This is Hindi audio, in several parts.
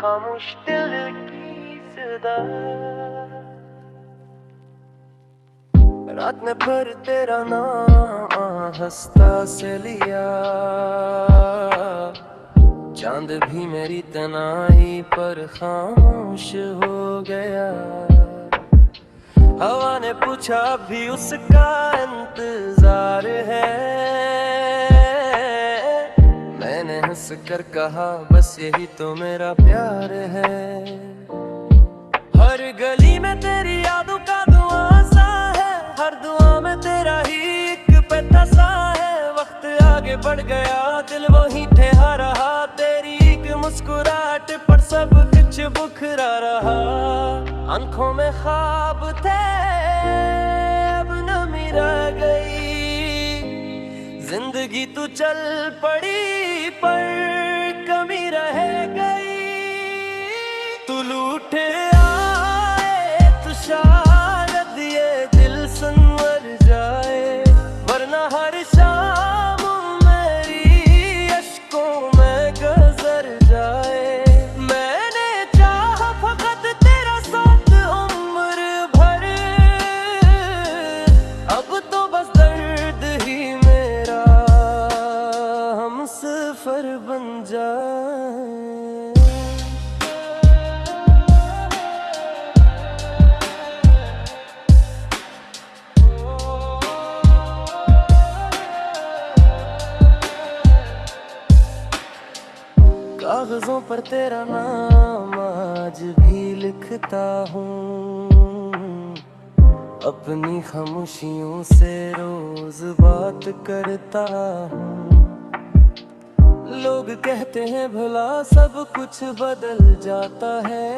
खामोश दिल की सदा। रात में फिर तेरा नाम हंसता से लिया, चांद भी मेरी तन्हाई पर खामोश हो गया। हवा ने पूछा भी उसका इंतजार है, मैंने हंस कर कहा बस यही तो मेरा प्यार है। हर गली में तेरी यादों का धुआं सा है, हर दुआ में तेरा ही एक पता सा है। वक्त आगे बढ़ गया दिल वहीं ठहरा रहा, तेरी एक मुस्कुराहट पर सब कुछ बुखरा रहा। आंखों में ख्वाब थे अब नमी रह गई, जिंदगी तू चल पड़ी पर कमी रह गई। तू लूट आए तो शायद ये दिल संवर जाए, वरना हर शाम मेरी अश्कों में गुजर जाए। मैंने चाहा फकत तेरा साथ उम्र भर, अब तो बस दर्द ही मेरा हमसफर बन जाए। कागजों पर तेरा नाम आज भी लिखता हूँ, अपनी खामोशियों से रोज बात करता हूँ। लोग कहते हैं भला सब कुछ बदल जाता है,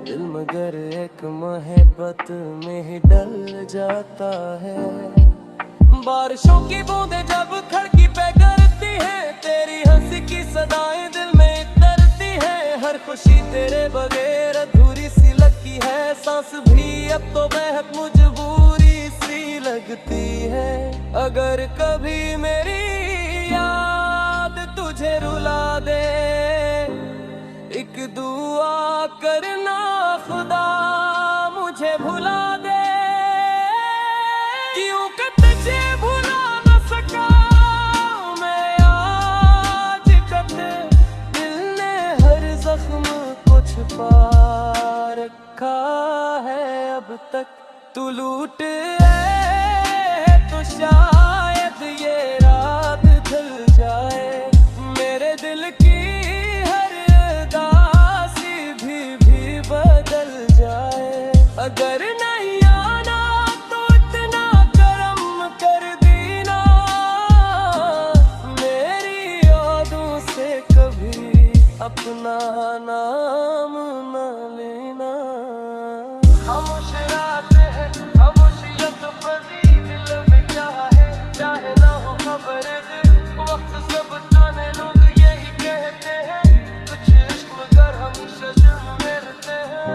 दिल मगर एक मोहब्बत में ही डल जाता है। बारिशों की बूंदें जब खिड़की पे गिरती हैं, तेरी हंसी की सदाएं दिल में उतरती हैं। हर खुशी तेरे बगैर अधूरी सी लगती है, सांस भी अब तो बेहद मजबूरी सी लगती है। अगर कभी मेरी याद तुझे रुला दे, एक दुआ करना खुदा मुझे भुला दे। क्यों कि तुझे भुला न सका मैं आज तक, दिल ने हर जख्म को छुपा रखा है अब तक। तू लूट है तो शायद ये रात ढल जाए, मेरे दिल की हर उदासी भी बदल जाए। अगर नहीं आना तो इतना करम कर देना, मेरी यादों से कभी अपना नाम न लेना। खामोश रात है खामोशियत बदी, दिल में क्या है चाहे ना हो खबर, वक्त सब जाने लोग यही कहते हैं, कुछ इश्क मगर हमेशा जुर्म में रहते हैं।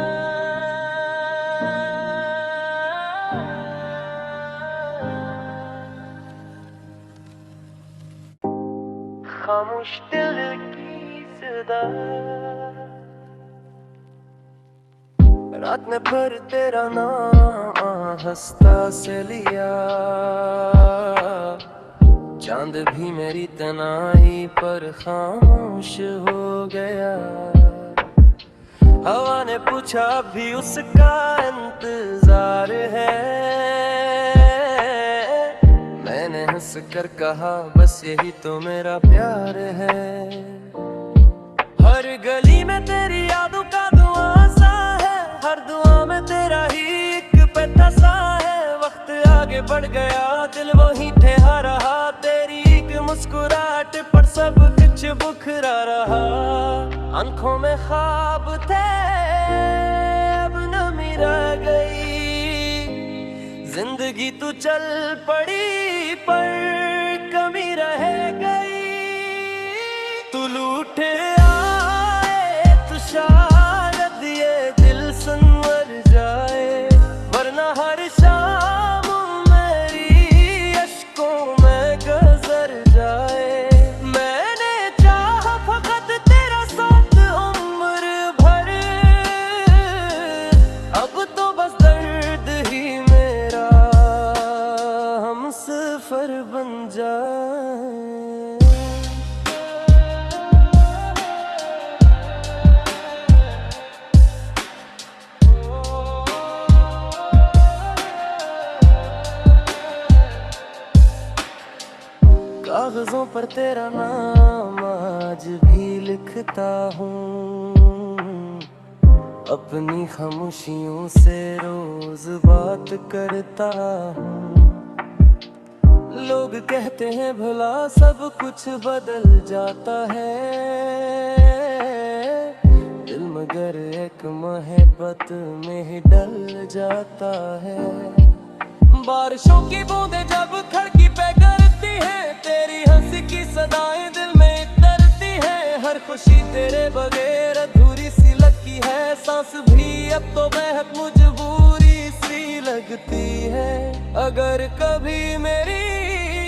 खामोश दिल की सदा। रात में फिर तेरा नाम हंसता से लिया, चांद भी मेरी तन्हाई पर खामोश हो गया। हवा ने पूछा भी उसका इंतजार है, मैंने हंस कर कहा बस यही तो मेरा प्यार है। हर गली में तेरी यादों का धुआं सा है, हर दुआ में तेरा ही एक पता सा है। वक्त आगे बढ़ गया दिल वहीं ठहरा रहा, तेरी एक मुस्कुराहट पर सब कुछ बुखरा रहा। आंखों में ख्वाब थे अब नमी रह गई, जिंदगी तू चल पड़ी पर कमी रह गई। तू लूट आए तो शायद ये दिल संवर जाए, वरना हर शाम मेरी अश्कों में गुजर जाए। मैंने चाहा फकत तेरा पर तेरा नाम आज भी लिखता हूँ, अपनी खामोशियों से रोज बात करता हूँ। लोग कहते हैं भला सब कुछ बदल जाता है, दिल मगर एक मोहब्बत में ही डल जाता है। बारिशों की बूंदें जब खिड़की पे गिरती हैं, तेरी हंसी की सदाएं दिल में उतरती हैं। हर खुशी तेरे बगैर अधूरी सी लगती है, सांस भी अब तो बेहद मजबूरी सी लगती है। अगर कभी मेरी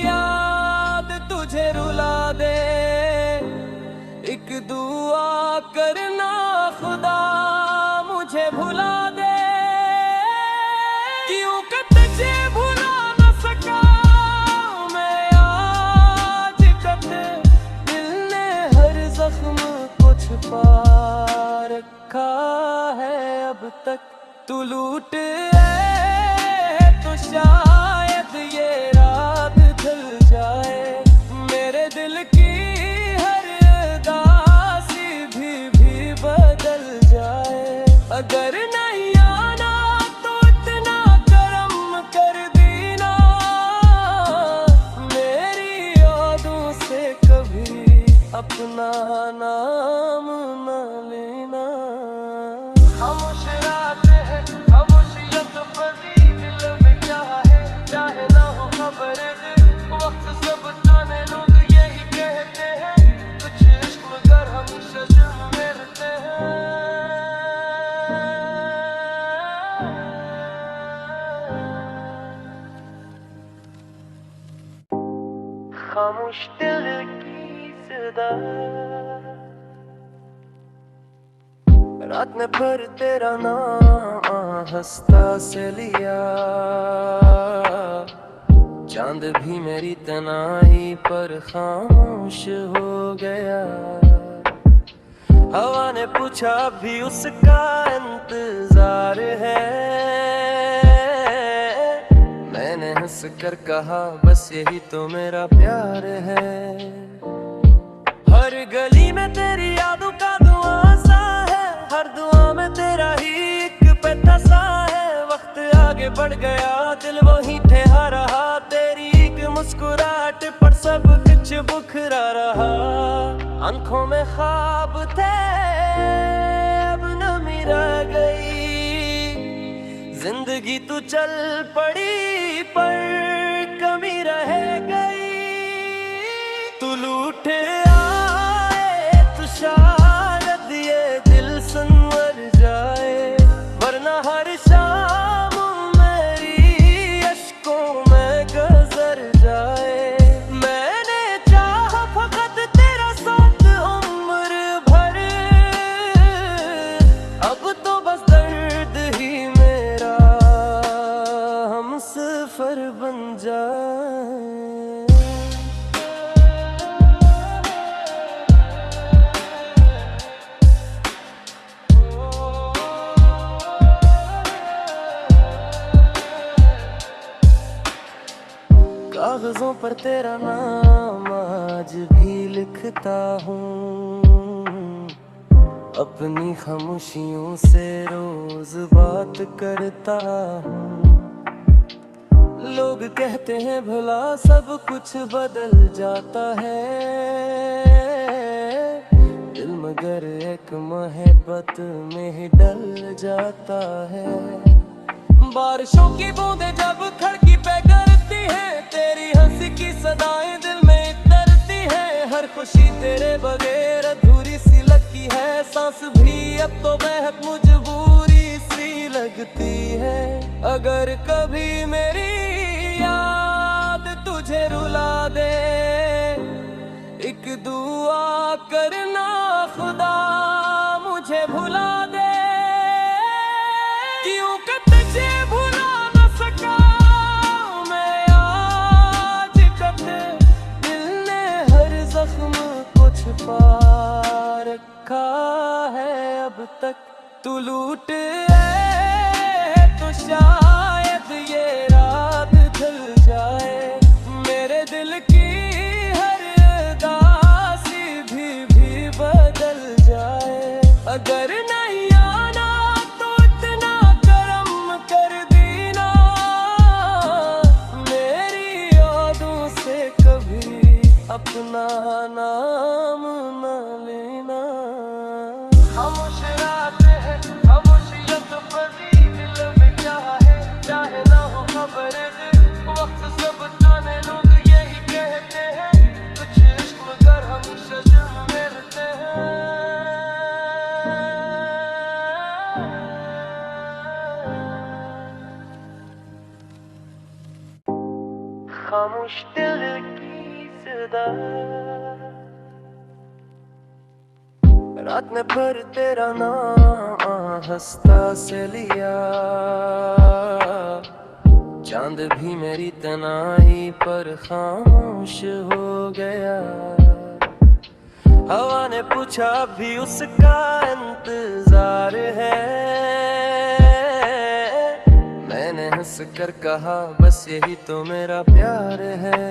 याद तुझे रुला दे, एक दुआ करना खुदा मुझे भुला दे। क्यों तुझे भुला न सका मैं आज तक, दिल ने हर जख्म को छुपा रखा है अब तक। तू लूट है तो शायद ये रात ढल जाए, मेरे दिल की हर उदासी भी बदल जाए। अगर नहीं आना तो इतना करम कर देना, मेरी यादों से कभी अपना नाम न लेना। खामोश रात है, खामोशियत पड़ी दिल में क्या है, चाहे ना हो खबर वक्त सब जाने लोग यही कहते हैं, कुछ इश्क मगर हमेशा जुर्म में रहते हैं। खामोश दिल की सदा, रात में पर तेरा नाम हंसता से लिया, चांद भी मेरी तन्हाई पर खामोश हो गया। हवा ने पूछा भी उसका इंतजार है, मैंने हंस कर कहा बस यही तो मेरा प्यार है। हर गली में तेरी यादों का धुआं सा है, हर दुआ में तेरा ही एक पैता सा है। वक्त आगे बढ़ गया दिल वहीं ठहरा रहा, तेरी एक मुस्कुराहट पर सब कुछ बुखरा रहा। आंखों में ख्वाब थे अब नमी रह गई, जिंदगी तू चल पड़ी पर कमी रह गई। तू लूट आए तो शायद ये दिल संवर जाए, वरना हर शाम मेरी अश्कों में गुजर जाए। मैंने चाहा फकत तेरा साथ उम्र भर, अब तो बस दर्द ही मेरा हमसफर बन जाए। कागजों पर तेरा नाम आज भी लिखता हूँ, अपनी खामोशियों से रोज बात करता हूँ। लोग कहते हैं भला सब कुछ बदल जाता है, दिल मगर एक मोहब्बत में ही डल जाता है। बारिशों की बूंदें जब खिड़की पे गिरती हैं, तेरी हंसी की सदाएं दिल में उतरती हैं। हर खुशी तेरे बगैर अधूरी सी लगती है, सांस भी अब तो बेहद मजबूरी सी लगती है। अगर कभी मेरी याद तुझे रुला दे, एक दुआ करना खुदा मुझे भुला दे। क्यों तुझे भुला न सका मैं आज तक, दिल ने हर जख्म को छुपा रखा है अब तक। तू लूट है तो शायद ये रात ढल जाए, मेरे दिल की हर अगर नहीं आना तो इतना करम कर देना, मेरी यादों से कभी अपना नाम न लेना। खामोश रातें हैं, खामोशियत बनी दिल में क्या है, चाहे ना हो खबर वक्त सब जाने लोग यही कहते हैं, कुछ इश्क कर हम सजन मिलते हैं। खामोश दिल की सदा, रात में पर तेरा नाम हंसता से लिया, चांद भी मेरी तनाई पर खामोश हो गया। हवा ने पूछा भी उसका इंतजार है, मैंने हंस कर कहा बस यही तो मेरा प्यार है।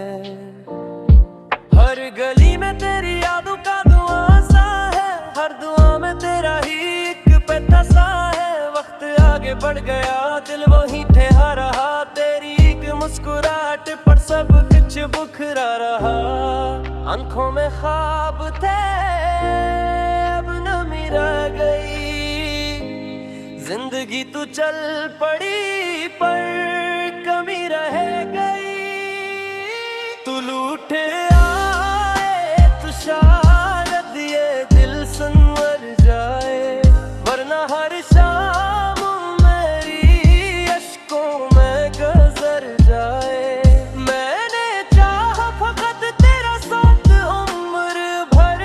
हर गली में तेरी यादों का धुआं सा है, हर दुआ में तेरा ही एक पैता सा है। वक्त आगे बढ़ गया, दिल वहीं ठहरा रहा, तेरी एक मुस्कुराहट पर सब कुछ बुखरा रहा। आंखों में ख्वाब थे अब नमी रह गई, जिंदगी तू चल पड़ी पर कमी रह गई। तू लूट आए तो शायद ये दिल संवर जाए, वरना हर शाम मेरी अश्कों में गुजर जाए। मैंने चाहा फकत तेरा साथ उम्र भर,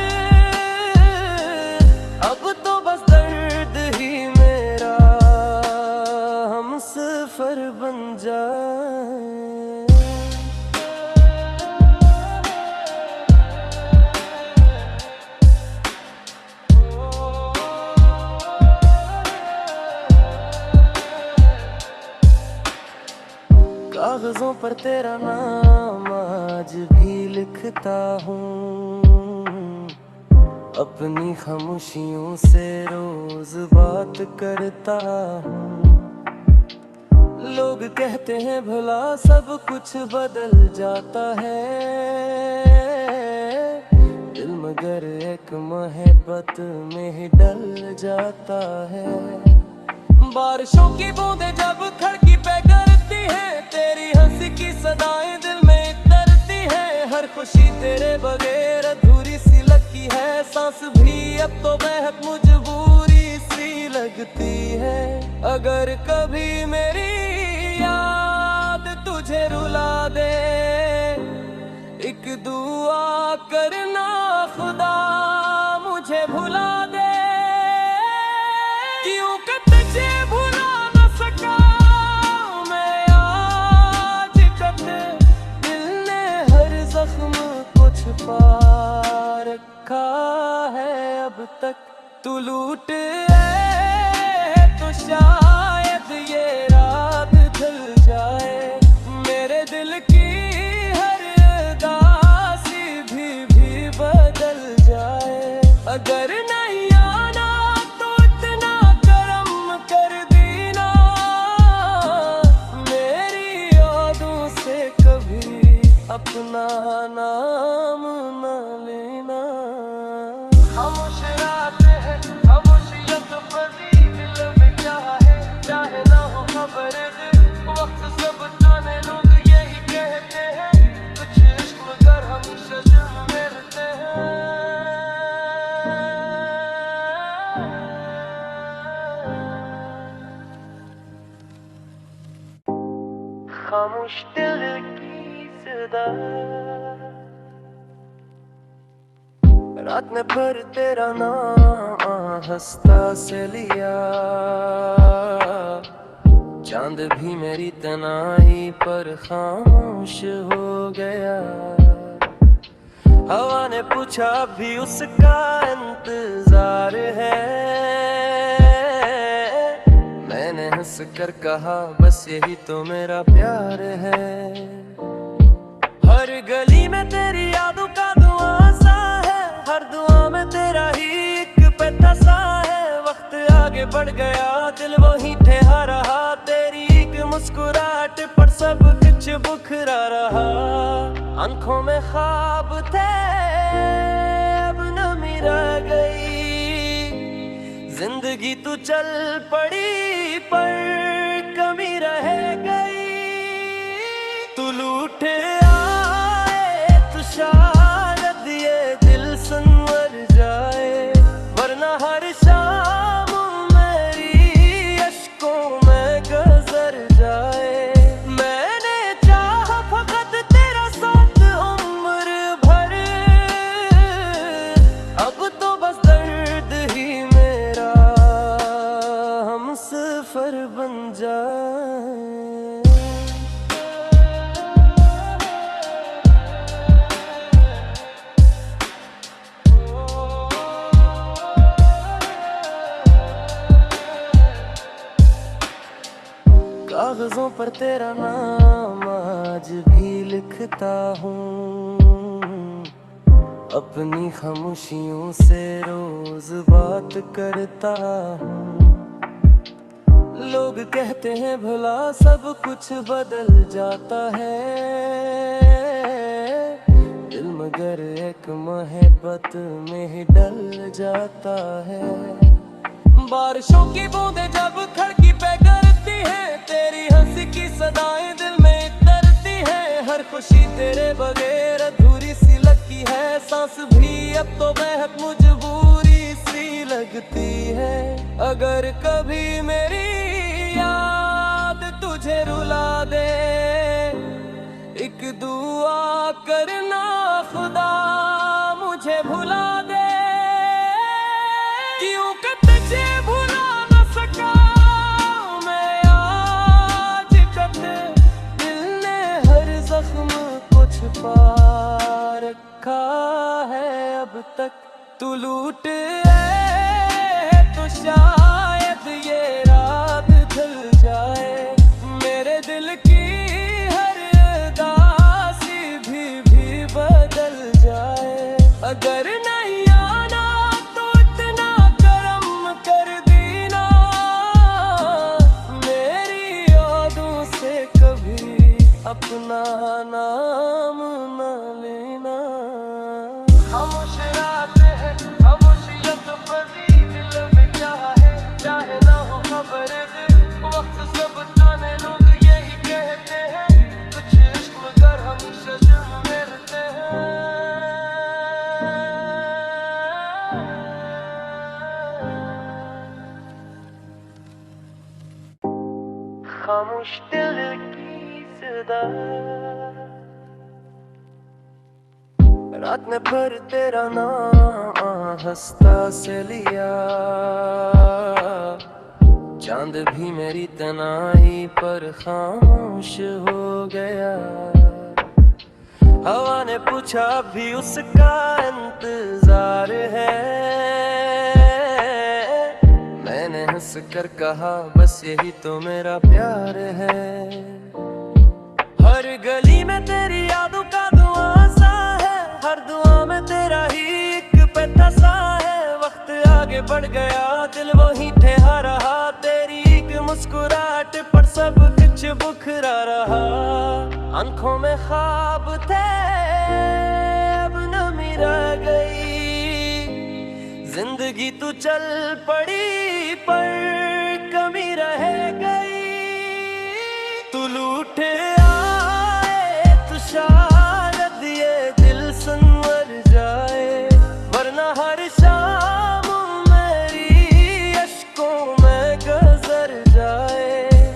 अब तो बस दर्द ही मेरा हमसफर बन जाए। कागजों पर तेरा नाम आज भी लिखता हूँ, अपनी खामोशियों से रोज बात करता हूँ। लोग कहते हैं भला सब कुछ बदल जाता है, दिल मगर एक मोहब्बत में ही डल जाता है। बारिशों की बूंदें जब खिड़की पे गिरती हैं, तेरी हंसी की सदाएं दिल में उतरती हैं। हर खुशी तेरे बगैर अधूरी सी लगती है, सांस भी अब तो बेहद मजबूरी सी लगती है। अगर कभी मेरी याद तुझे रुला दे, एक दुआ करना खुदा मुझे भुला दे। क्यों तुझे भुला न सका मैं आज तक, दिल ने हर जख्म को छुपा रखा है अब तक। तू लूट है तो शायद ये रात ढल जाए, मेरे दिल की हर उदासी भी बदल जाए। अगर नहीं आना तो इतना करम कर देना, मेरी यादों से कभी अपना नाम न लेना। खामोश रातें हैं, खामोशियत बनी दिल में क्या है, चाहे ना हो खबर वक्त सब जाने लोग यही कहते हैं, कुछ इश्क कर हम सजन मिलते हैं। खामोश दिल की सदा, रात में पर तेरा नाम हंसता से लिया, चांद भी मेरी तनाई पर खामोश हो गया। हवा ने पूछा भी उसका इंतजार है, मैंने हंस कर कहा बस यही तो मेरा प्यार है। हर गली में तेरी यादों का धुआं सा है, हर दुआ में तेरा ही एक पैता सा है। आगे बढ़ गया, दिल वहीं ठहरा रहा। तेरी एक मुस्कुराहट पर सब कुछ बुखरा रहा। आंखों में ख्वाब थे, अब नमी रह गई। जिंदगी तू चल पड़ी पर कमी रह गई। तू लूट आए तो शायद ये दिल संवर जाए, वरना हर शाम मेरी अश्कों में गुजर जाए। मैंने चाहा फकत तेरा साथ उम्र भर, अब तो बस दर्द ही मेरा हमसफर बन जाए। कागजों पर तेरा नाम आज भी लिखता हूँ, अपनी खामोशियों से रोज बात करता हूँ। लोग कहते हैं भला सब कुछ बदल जाता है, दिल मगर एक मोहब्बत में ही डल जाता है। बारिशों की बूंदें जब खिड़की पे गिरती है, तेरी हंसी की सदाएं दिल में उतरती है। हर खुशी तेरे बगैर अधूरी सी लगती है, सांस भी अब तो बेहद मजबूरी सी लगती है। अगर कभी मेरी याद तुझे रुला दे, एक दुआ करना खुदा मुझे भुला दे। क्यों कि तुझे भुला न सका मैं आज तक, दिल ने हर जख्म को छुपा रखा है अब तक। तू लूट है तो शायद ये रात ढल जाए, मेरे दिल की हर उदासी भी बदल जाए। अगर नहीं आना तो इतना करम कर देना, मेरी यादों से कभी अपना नाम न लेना। खामोश रात है, खामोशियत बदी, दिल में क्या है चाहे ना हो खबर दे। वक्त सब जाने लोग यही कहते हैं, कुछ इश्क मगर हमेशा जुर्म में रहते हैं। खामोश दिल की सदा, रात में पर तेरा नाम हंसता से लिया। चांद भी मेरी तन्हाई पर खामोश हो गया। हवा ने पूछा भी उसका इंतजार है, मैंने हंस कर कहा बस यही तो मेरा प्यार है। हर गली में तेरी यादों का धुआं सा है, हर दुआ में तेरा ही एक पता सा है। वक्त आगे बढ़ गया, दिल वहीं ठहरा रहा। तेरी एक मुस्कुराहट पर सब कुछ बुखरा रहा। आंखों में ख्वाब थे, अब नमी रह गई। जिंदगी तू चल पड़ी पर कमी रह गई। तू लूट आए तो शायद ये दिल संवर जाए, वरना हर शाम मेरी अश्कों में गुजर जाए।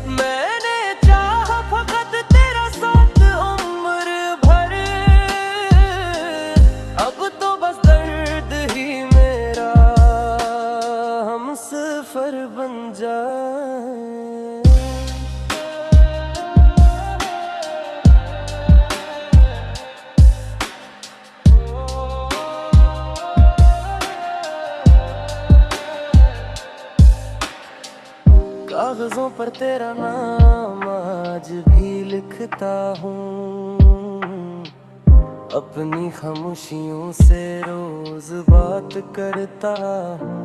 मैंने चाहा फकत तेरा साथ उम्र भर, अब तो बस दर्द ही मेरा हमसफर बन जाए। कागजों पर तेरा नाम आज भी लिखता हूँ, अपनी खामोशियों से रोज बात करता हूँ।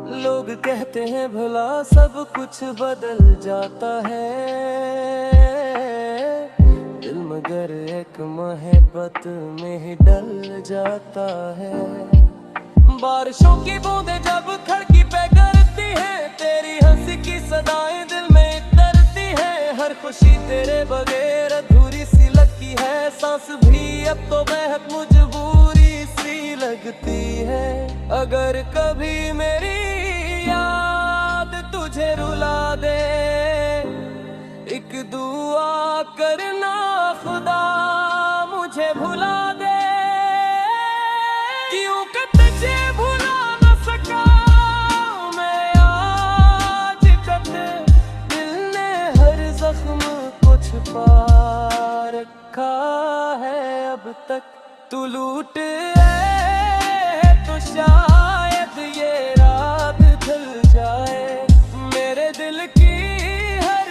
लोग कहते हैं भला सब कुछ बदल जाता है, दिल मगर एक मोहब्बत में ही डल जाता है। बारिशों की बूंदें जब खिड़की पे गिरती हैं, तेरी हंसी की सदाएं दिल में तरती हैं। हर खुशी तेरे बगैर अधूरी सी लगती है, सांस भी अब तो बेहद मजबूरी सी लगती है। अगर कभी मेरी याद तुझे रुला दे, एक दुआ करना खुदा मुझे भुला दे, क्यों कि तुझे भुला न सका मैं आज तक। दिल ने हर जख्म को छुपा रखा है अब तक। तू लूट है तो शायद ये रात ढल जाए, मेरे दिल की हर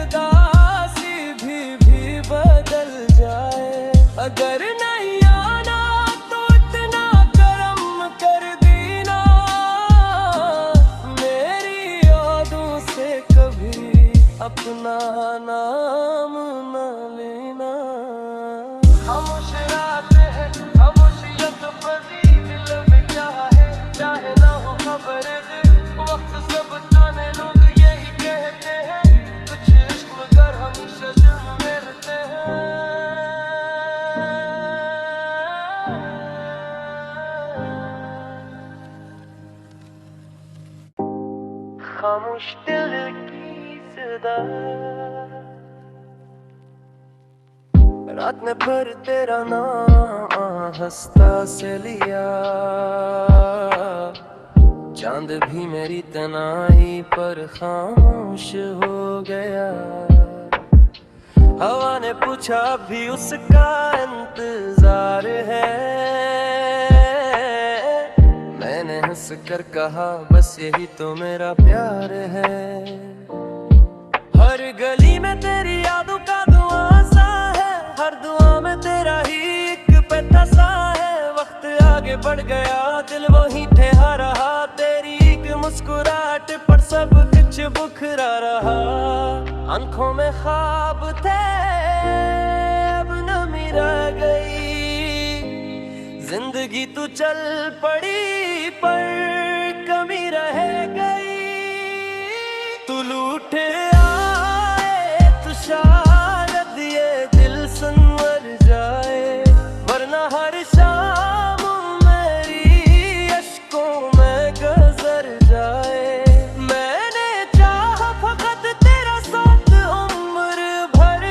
उदासी भी बदल जाए। अगर नहीं आना तो इतना करम कर देना, मेरी यादों से कभी अपना नाम न लेना। खामोश रातें हैं, खामोशियत बसी दिल में क्या है, चाहे ना हो खबर वक्त सब जाने लोग यही कहते हैं, कुछ इश्क मगर हमेशा जुर्म में रहते हैं। खामोश दिल की सदा, रात में फिर तेरा नाम हंसता से लिया, चांद भी मेरी तनाई पर खामोश हो गया। हवा ने पूछा भी उसका इंतजार है, मैंने हंस कर कहा बस यही तो मेरा प्यार है। हर गली में तेरी यादों का धुआं सा है, हर दुआ में तेरा ही एक पैथा सा है। वक्त आगे बढ़ गया दिल वहीं ठहरा रहा, तेरी एक मुस्कुराहट पर सब कुछ बुखरा रहा। आंखों में ख्वाब थे अब नमी रह गई, जिंदगी तू चल पड़ी पर कमी रह गई। तू लूट आए तो शायद ये दिल संवर जाए, वरना हर शाम मेरी अश्कों में गुजर जाए। मैंने चाहा फकत तेरा साथ उम्र भर,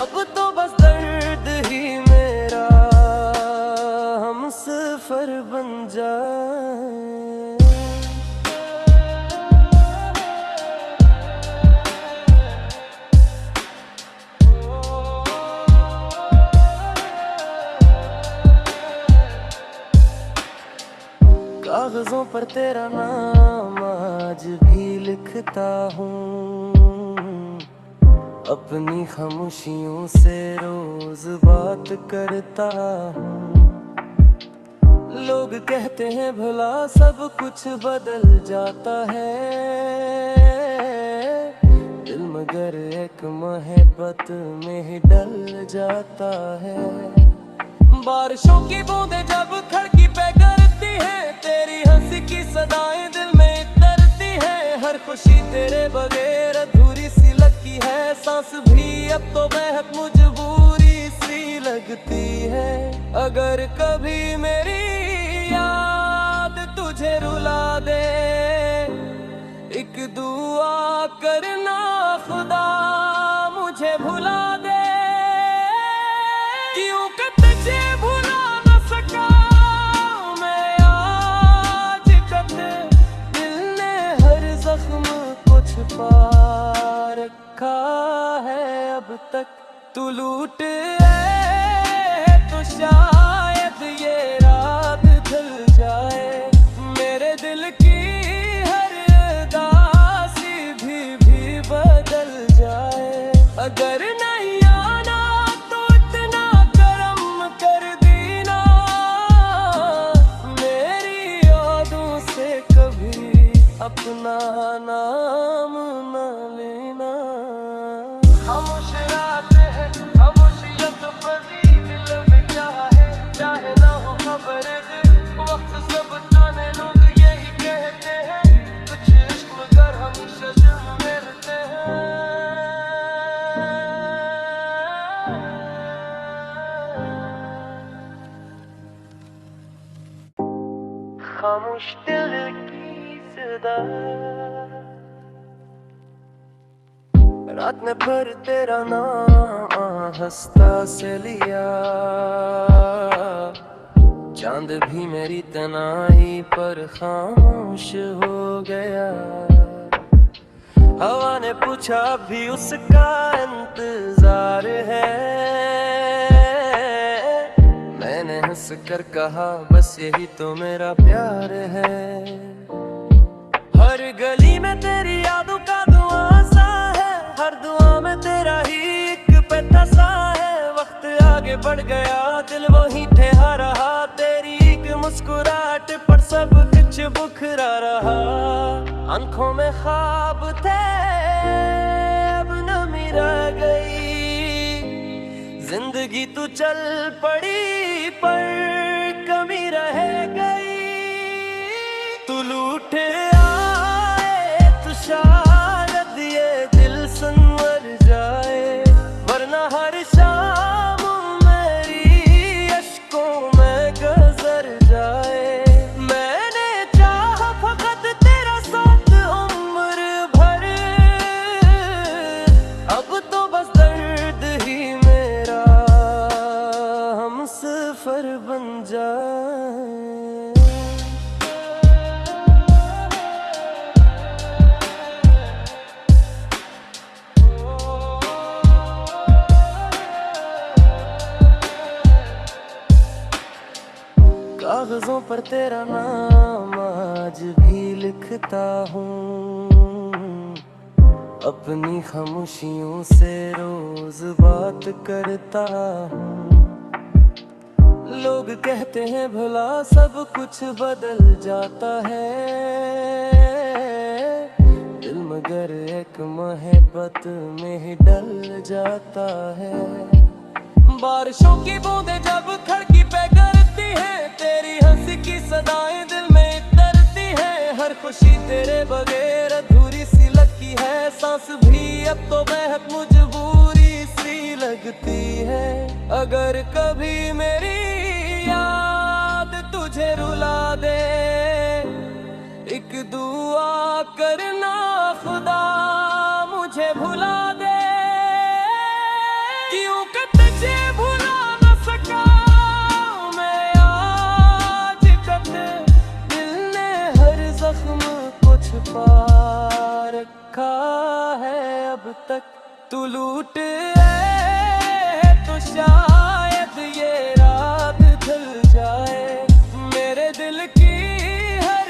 अब तो बस दर्द ही मेरा हमसफर बन जाए। कागजों पर तेरा नाम आज भी लिखता हूँ, अपनी खामोशियों से रोज बात करता हूँ। लोग कहते हैं भला सब कुछ बदल जाता है, दिल मगर एक मोहब्बत में ही डल जाता है। बारिशों की बूंदें जब खिड़की पे गिरती हैं, तेरी हंसी की सदाएं दिल में तरती हैं। हर खुशी तेरे बगैर अधूरी सी लगती है, सांस भी अब तो बेहद मजबूरी सी लगती है। अगर कभी मेरी याद तुझे रुला दे, एक दुआ करना खुदा मुझे भुला दे, क्यों कि तुझे भुला न सका मैं आज तक। दिल ने हर जख्म को छुपा रखा है अब तक। तू लूट है तो शायद ये रात ढल जाए, मेरे दिल की हर उदासी भी बदल जाए। अगर नहीं आना तो इतना करम कर देना, मेरी यादों अपना नाम न लेना। खामोश रातें हैं, खामोशियत भरी दिल में क्या है, चाहे ना हो खबर वक्त सब जाने लोग यही कहते हैं, कुछ इश्क मगर हमेशा जुर्म में रहते हैं। खामोश दिल की सदा रात में पर तेरा नाम हंसता से लिया, चांद भी मेरी तनाई पर खामोश हो गया। हवा ने पूछा भी उसका इंतजार है, मैंने हंस कर कहा बस यही तो मेरा प्यार है। हर गली में तेरी यादों का धुआं सा है, हर दुआ में तेरा ही एक पैथा सा है। वक्त आगे बढ़ गया, दिल वहीं ठहरा रहा, तेरी एक मुस्कुराहट पर सब कुछ बुखरा रहा। आंखों में ख्वाब थे अब नमी रह गई, जिंदगी तू चल पड़ी पर कमी रह गई। तू लूट आए तो शायद ये दिल संवर जाए, वरना हर शाम मेरी अश्कों में गुजर जाए। मैंने चाहा फकत तेरा साथ उम्र भर, अब तो बस दर्द ही मेरा हमसफर बन जाए। कागजों पर तेरा नाम आज भी लिखता हूँ, अपनी खामोशियों से रोज बात करता हूँ। लोग कहते हैं भला सब कुछ बदल जाता है, दिल मगर एक मोहब्बत में ही डल जाता है। बारिशों की बूंदें जब खिड़की पे गिरती हैं, तेरी हंसी की सदाएं दिल में उतरती हैं। हर खुशी तेरे बगैर अधूरी सी लगती है, सांस भी अब तो बेहद मजबूरी सी लगती है। अगर कभी मेरी याद तुझे रुला दे, एक दुआ करना खुदा मुझे भुला दे। क्यों कि तुझे भुला न सका मैं आज तक, दिल ने हर जख्म को छुपा रखा है अब तक। तू लूट है तो शायद ये रात ढल जाए, मेरे दिल की हर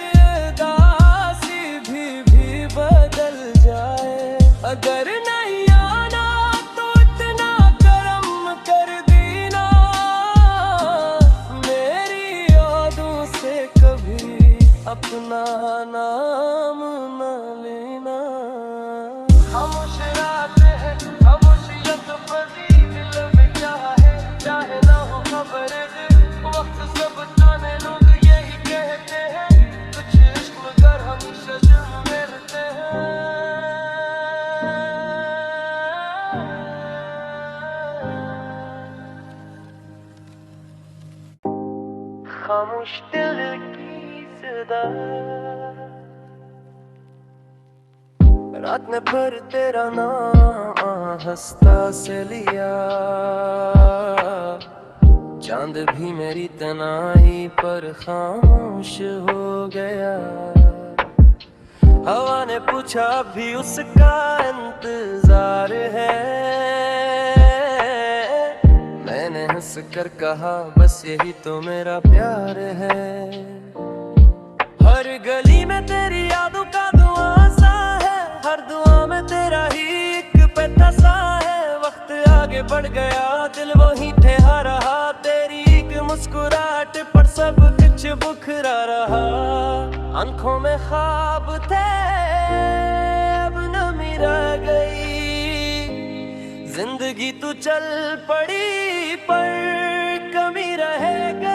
उदासी भी बदल जाए। अगर नहीं आना तो इतना करम कर देना, मेरी यादों से कभी अपना नाम न लेना। खामोश रातें हैं, खामोशियत भरी दिल में क्या है, चाहे ना हो खबर वक्त सब जाने लोग यही कहते हैं, कुछ इश्क मगर हमेशा जुर्म में रहते हैं। खामोश दिल की सदा रात में पर तेरा नाम हंसता से लिया, चांद भी मेरी तनाई पर खामोश हो गया। हवा ने पूछा भी उसका इंतजार है, मैंने हंस कर कहा बस यही तो मेरा प्यार है। हर गली में तेरी यादों का धुआं सा है, हर दुआ में तेरा ही एक पैथा सा है। वक्त आगे बढ़ गया, दिल वहीं ठहरा रहा, तेरी एक मुस्कुराहट पर सब कुछ कुछ बुखरा रहा, आंखों में ख्वाब थे अब नमी रह गई। जिंदगी तू चल पड़ी पर कमी रह गई।